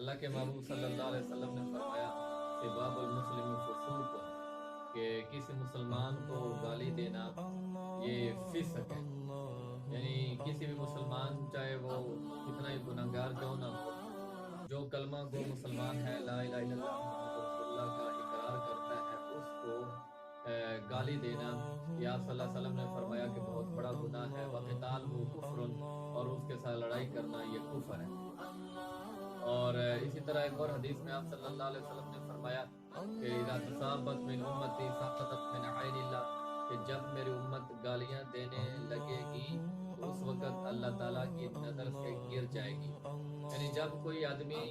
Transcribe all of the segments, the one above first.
اللہ کے محبوب صلی اللہ علیہ وسلم نے فرمایا سباب المسلم فسوق، کہ کسی مسلمان کو گالی دینا یہ فسق ہے۔ یعنی کسی بھی مسلمان چاہے وہ کتنا ہی گناہگار کیوں نہ ہو، جو کلمہ گو مسلمان ہے، لا الہ الا اللہ محمد رسول اللہ کا اقرار کرتا ہے، اس کو گالی دینا، یا آپ صلی اللہ علیہ وسلم نے فرمایا کہ بہت بڑا گناہ ہے، وَقِتَالُهُ كُفْرٌ، اور اس کے ساتھ لڑائی کرنا یہ کفر ہے۔ اور اسی طرح ایک اور حدیث میں آپ صلی اللہ علیہ وسلم نے فرمایا کہ اذا تصابت من امتی سقطت من عین اللہ، کہ جب میری امت گالیاں دینے لگے گی تو اس وقت اللہ تعالیٰ کی نظر سے گر جائے گی۔ یعنی جب کوئی آدمی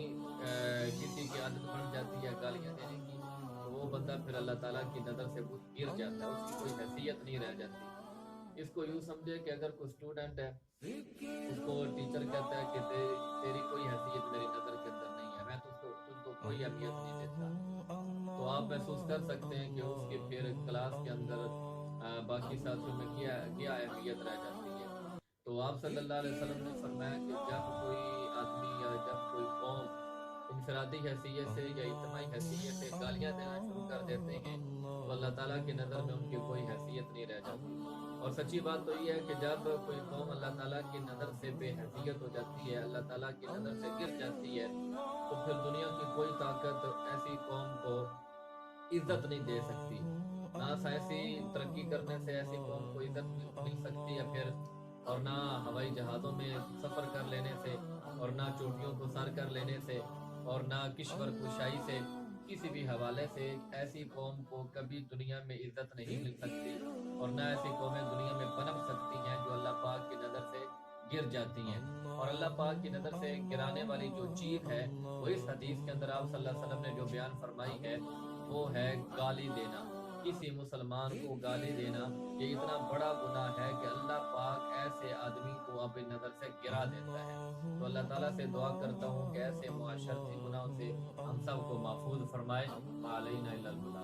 کسی کی عادت بن جاتی ہے گالیاں دینے کی، تو وہ بندہ پھر اللہ تعالیٰ کی نظر سے گر جاتا ہے، اس کی کوئی حیثیت نہیں رہ جاتی۔ اس کو یوں سمجھے کہ اگر کوئی اسٹوڈنٹ ہے، اس کو ٹیچر کہتا ہے کہ تیری کوئی حیثیت میری نظر کے اندر نہیں ہے، میں تجھ کو کوئی اہمیت نہیں دیتا، تو آپ محسوس کر سکتے ہیں کہ اس کی پھر کلاس کے اندر باقی ساتھیوں میں کیا اہمیت رہ جاتی ہے۔ تو آپ صلی اللہ علیہ وسلم نے فرمایا کہ جب کوئی آدمی یا جب کوئی قوم انفرادی حیثیت سے یا اجتماعی حیثیت سے گالیاں دینا شروع کر دیتے ہیں تو اللہ تعالیٰ کی نظر میں ان کی کوئی حیثیت نہیں رہ جاتی۔ اور سچی بات تو یہ ہے کہ جب کوئی قوم اللہ تعالیٰ کی نظر سے بے حیثیت ہو جاتی ہے، اللہ تعالیٰ کی نظر سے گر جاتی ہے، تو پھر دنیا کی کوئی طاقت ایسی قوم کو عزت نہیں دے سکتی۔ نہ سائنسی ترقی کرنے سے ایسی قوم کو عزت مل سکتی ہے پھر، اور نہ ہوائی جہازوں میں سفر کر لینے سے، اور نہ چوٹیوں کو سر کر لینے سے، اور نہ کشور کشائی سے، کسی بھی حوالے سے ایسی قوم کو کبھی دنیا میں عزت نہیں مل سکتی، اور نہ ایسی قومیں دنیا میں پنپ سکتی ہیں جو اللہ پاک کی نظر سے گر جاتی ہیں۔ اور اللہ پاک کی نظر سے گرانے والی جو چیز ہے وہ اس حدیث کے اندر آپ صلی اللہ علیہ وسلم نے جو بیان فرمائی ہے وہ ہے گالی دینا۔ کسی مسلمان کو گالی دینا یہ اتنا بڑا گناہ ہے کہ اللہ پاک ایسے آدمی کو اپنی نظر سے گرا دیتا ہے۔ تو اللہ تعالیٰ سے دعا کرتا ہوں کہ ایسے معاشرتی گناہوں سے ہم سب کو محفوظ فرمائے۔ وعلینا الا البلاغ۔